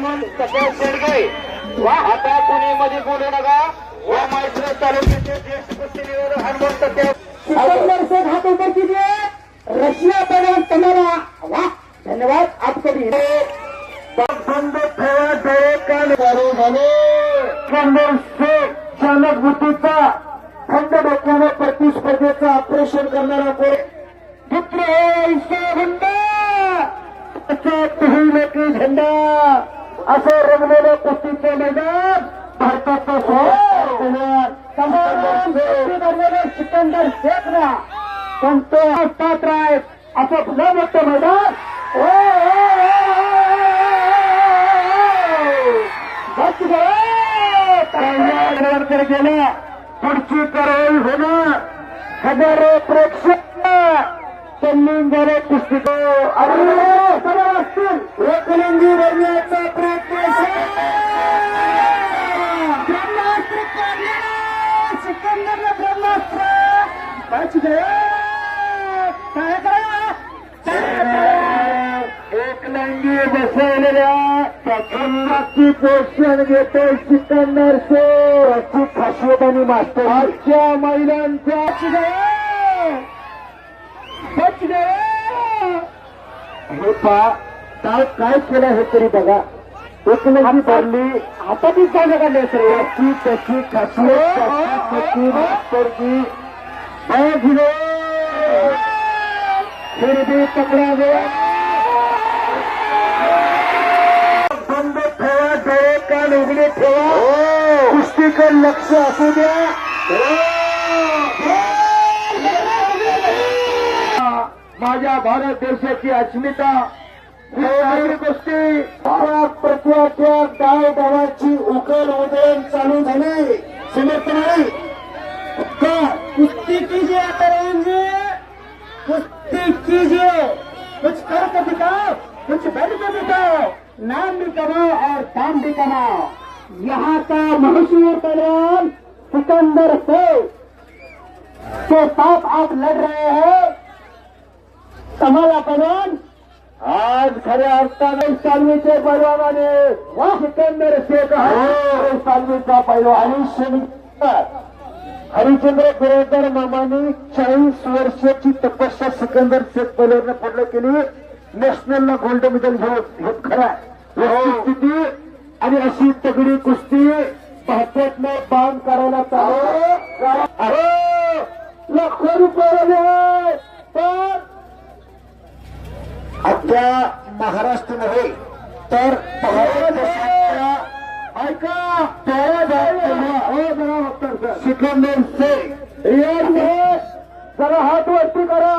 हनुमंत सगळ्यात शेडगे वा आता कुणी मध्ये बोलू नका व माळशिरस तालुक्याचे ज्येष्ठ कुस्तीगीर हनुमंत सिकंदर शेख हाथ ऊपर कीजिए। रशिया पहलवान तमारा वाह धन्यवाद आपको भी। बंद ठेवा डोळे कान चालू झाले। सिकंदर शेख चालक बुद्धीचा थंड डोक्याने प्रतिस्पर्धेचं ऑपरेशन करणारा कोण पुत्र झेंडा की झेंडा असं रंगलेलं कुस्तीचं मैदान भारताचं सिकंदर शेख ना कोणतो पात्र आहेत असं फुलं मोठं मैदान गेल्या पुढची कारवाई होणार हजारो प्रेक्षक तल्लीन कुस्ती असतील एकलिंगी बनण्याचा प्रयत्न ब्रह्मास्त्र काढलेला सिकंदरला ब्रह्मास्त्र काय एकलिंगी बसवलेल्या त्याची पोषण घेतोय सिकंदर शेख खासियत आणि मास्टर आजच्या महिलांच्या हे पहा काय केलं हे तरी बघा एकलिंगी पडली हातातच जागा काढली सर याची त्याची खासियत त्याची मास्टरची फिर भी पकडा गया बंद ठेवा डोळे कान उघडे ठेवा कुस्तीकर लक्ष असू द्या माझ्या भारत देशाची अस्मिता गोष्टी प्रत्येक डाव डावाची उकल उदयन चालू झाली समर्थन कुश्ती कीजिए तरुण जी कुश्ती कीजिए कुछ करके दिखाओ कुछ बढ़ के दिखाओ नाम भी कमाओ और दाम भी कमाओ। यहाँ का मशहूर पहलवान सिकंदर शेख के साथ आप लड़ रहे हैं कमाल पहलवान आज खऱ्या अर्थाने सालवीचे पैलवानाने सिकंदर शेख सालवीचा पैलवान हरिचंद्र बिरादर मामानी 40 वर्षाची तपस्या सिकंदर शेख पैलवान पूर्ण केली नॅशनलला गोल्ड मेडल हे खरा स्थिती आणि अशी तगडी कुस्ती भारतातनं बांध करायला चालू लाखो रुपये पण अख्ख्या महाराष्ट्र नव्हे तर ऐका सिकंदर शेख जरा हात वरती करा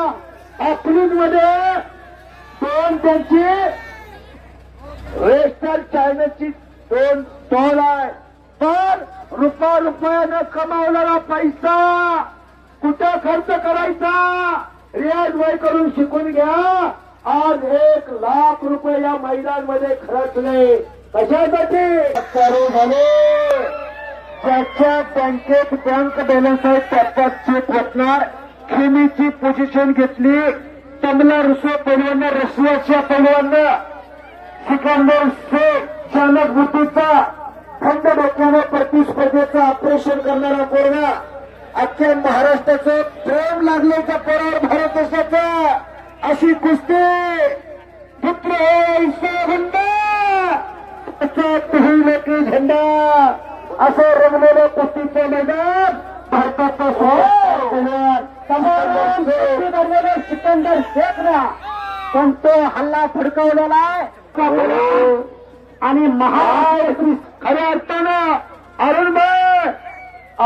अकलीन मध्ये दोन त्यांची वेस्टर्न चायनाची 2 स्टॉल आहे पण रुपयानं कमावलेला पैसा कुठं खर्च करायचा रियाज वय करून शिकून घ्या। आज 1 लाख रुपये या मैदानमध्ये खर्चले कशासाठी चालू झाले ज्याच्या बँकेत बँक बॅलन्स आहे त्याचा चेक वाटणार खेमीची पोझिशन घेतली तमला रुसो पैलवान रशियाच्या पैलवान सिकंदर शेख चालक बुद्धीचा थंड डोक्याने प्रतिस्पर्धेचं ऑपरेशन करणारा पोरगा अख्ख्या महाराष्ट्राचं प्रेम लागल्याच्या पोरावर भारत देशाचा अशी कुस्ती पुत्र की झेंडा असं रंगलेलं कुस्तीचं मैदान भारताचं सिकंदर शेख ना कोणतो हल्ला फडकवलेला आणि महान खऱ्या अर्थानं अरुण भाई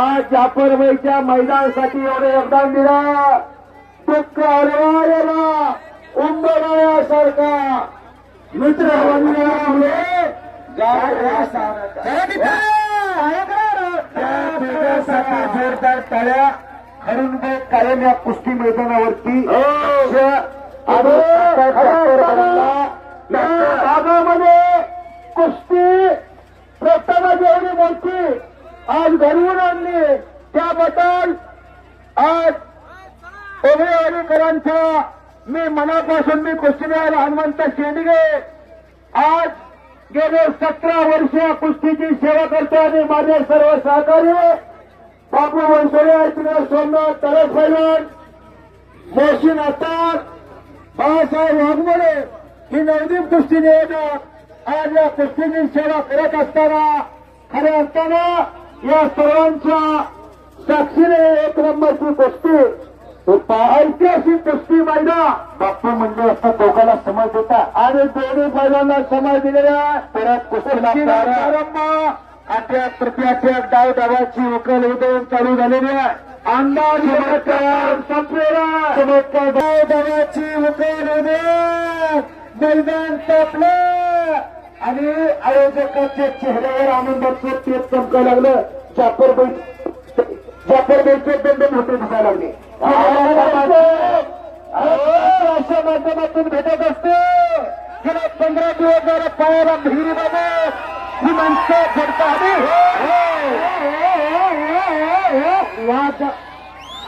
आज जाफरबाईच्या मैदानासाठी एवढं योगदान दिलं दुःख अरवायला उंबरायासारखा मित्र जोरदार टाळ्या हरुणभाई कायम या कुस्ती मैदानावरती भागामध्ये कुस्ती प्रथमच एवढी मोठी आज घडवून आणली त्याबद्दल आज ओबळेवाडीकरांचा मी मनापासून मी कुस्तीगीर हनुमंत शेंडगे आज गेले 17 वर्ष कुस्तीची सेवा करतो आणि माझे सर्व सहकारी बापू वंसोळे ऐकणार सोमनाथ तरस पैलवान मोहसिन अत्तार बाळासाहेब वाघमोडे ही नवदीप कुस्ती नियोजक आज या कुस्तीची सेवा करत असताना खऱ्या अर्थानं या सर्वांच्या साक्षीने एक नंबरची कुस्ती ऐतिहासिक कुस्ती मैदान बापू म्हणजे असं दोघांना समज देता आणि दोन्ही बैलांना समज दिलेल्या परत कुस्तीला प्रारंभ 8 डाव डावाची उकल उदय चालू झालेली आहे अंदाज संपलेला चमत्कार डाव डावाची उकल उदय मैदान तापलं आणि आयोजकाच्या चेहऱ्यावर आनंदाचं तेज चमकायला लागलं जाफरबाईचे बंद मोठे दिसायला लागले अशा माध्यमातून भेटत असते गेल्या 15 दिवस जरा पायाला भिरी बाबा ही माणसं घडतात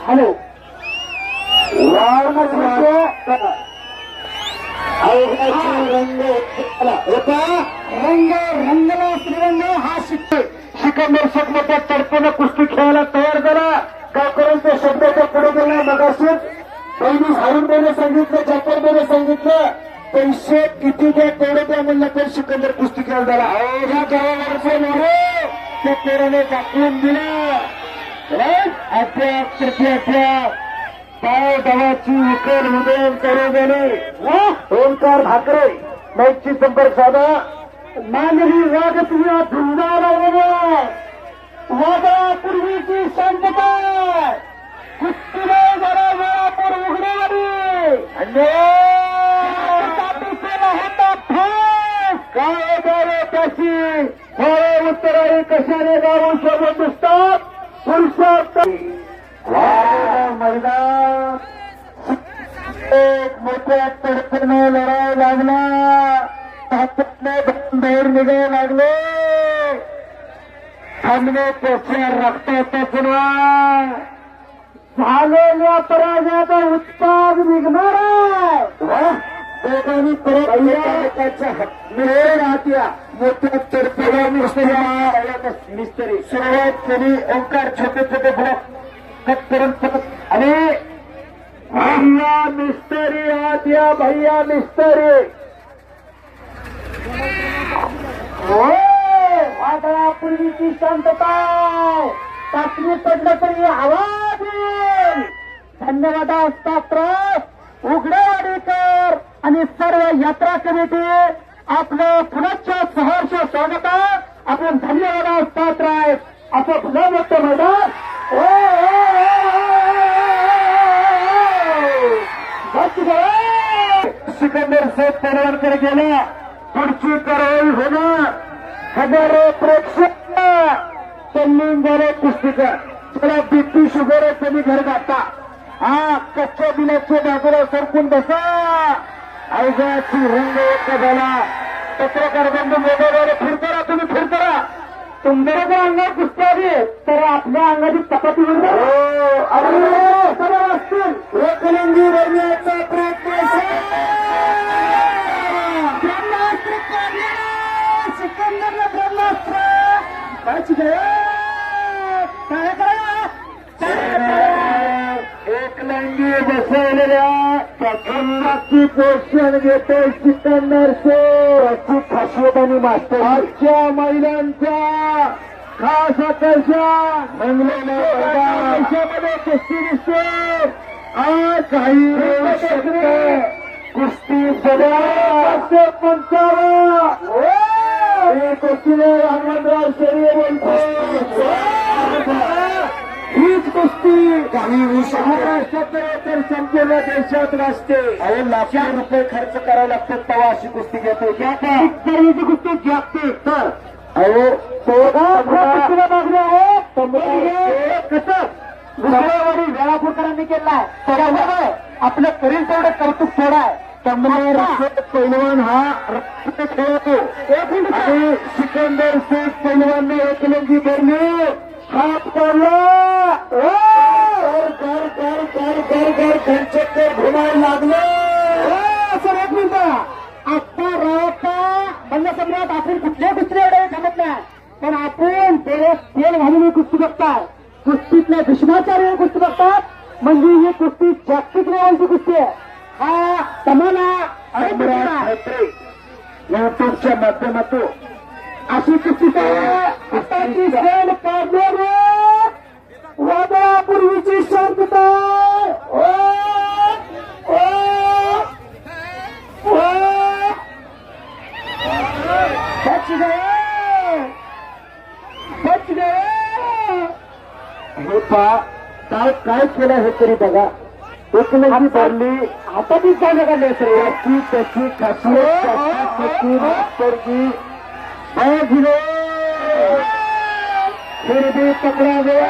हॅलो रंगला श्रीरंग हा सिकंदर शेख मोठ्या तडफेनं कुस्ती खेळायला तयार झाला गावकऱ्यांच्या शब्दाच्या पुढे गेला मगाशीच पहिली हारुंबेने सांगितलं जाफरबेने सांगितलं पैसे किती द्या तेवढे द्या म्हणलं तर सिकंदर कुस्ती खेळायला झाला ह्या गावावरचे नव्हे त्या पोराने दाखवून दिलं अद्याप पाय दवाची उकल उदयन करू गेले ओंकार भाकरे मैची संपर्क साधा मानवी वाघ तुझ्या धुंदा लागले वादापूर्वीची शांतता कुस्तीने जरा वेळापूर उघडेवारी होता काय द्यावे त्याची फळे उत्तराळी कशाने गावून शोधत दिसतात पुरुषार्थ मैदान एक मोठ्या तडफेने लढायला लागला हातातले बाहेर निघायला लागले थांबणे त्याच्या रक्ताचा पुन्हा झालेल्या पराजयाचा उत्पाद निघणार आहे दोघांनी परत राहत्या मोठ्या तडफेला मिस्त्री सुरुवात केली ओंकार छोटे छोटे ब्लॉक कट करून आणि भैया मिस्त्री आत्या भैया मिस्त्री वादळापूर्वीची शांतता चाचणी पडलं तरी आवाज येईल धन्यवाद पात्र उघडेवाडीकर आणि सर्व यात्रा कमिटी आपलं पुनश्च सहर्ष स्वागत आपण धन्यवाद पात्र आहेत असं पुन्हा मोठं मैदान सिकंदर शेख तलवारकडे गेला पुढची कारवाई होणार हजारो प्रेक्षक तल्लीन झाले कुस्तीकर त्याला बीपी शुगर आहे त्यांनी घर घातला हा कच्च्या बिलाच्या बाजूला सरकून बसा अवघाची रंग एक झाला पत्रकार बंधू मोबाईलवर फिरतारा तुम्ही फिरतारा तुमच्या जर अंगात कुस्ती आली तर आपल्या अंगाची चपाती सर्व असतील एकलिंगी बनण्याचा प्रयत्न सिकंदरला ब्रह्मास्त्र काय करा एकलिंगी बसवलेल्या प्रथमची पोषण घेते सिकंदर शेखची खासियत आणि मास्टर आजच्या महिलांच्या खास आकर्षण देशामध्ये कुस्ती दिसते आज काही कुस्ती सगळ्या कुस्तीने हनुमंतराव शेळके बोलतो हीच कुस्ती काही महाराष्ट्रात तर संपूर्ण देशात असते अहो लाखो रुपये खर्च करावे लागतात तेव्हा अशी कुस्ती घेते ही कुस्ती जागते तर अहो कुस्तीला मागणी आहे कसं दुसऱ्यावरी वेळापूरकरांनी केलाय त्याच्यामुळे आपलं करील तेवढं कौतुक थोडाय पैलवान हा रक्त खेळतो आणि सिकंदर शेख पैलवानने एकलंगी भरली हात पडला घुमायला लागले सर एक मिनिट आत्ता राहता रंगसम्राट आपण कुठल्या कुस्तीला एवढे थांबत नाही, पण आपण तेल घालून कुस्ती बघताय. कुस्तीतल्या भीष्माचार्य कुस्ती बघतात, म्हणजे ही कुस्ती जागतिक लेवलची कुस्ती आहे. हा तुम्हाला युट्यूबच्या माध्यमातून अशी कुस्ती आताची सेल काढणार वादळापूर्वीची शांतता. बच गए, बच गए. हे पहा काय केलं हे तरी बघा. एकमेकी बोलली हातातच जागा काढले सर. त्याची त्याची खासियत त्याची मास्तरजी फिर भी पकड़ा गया.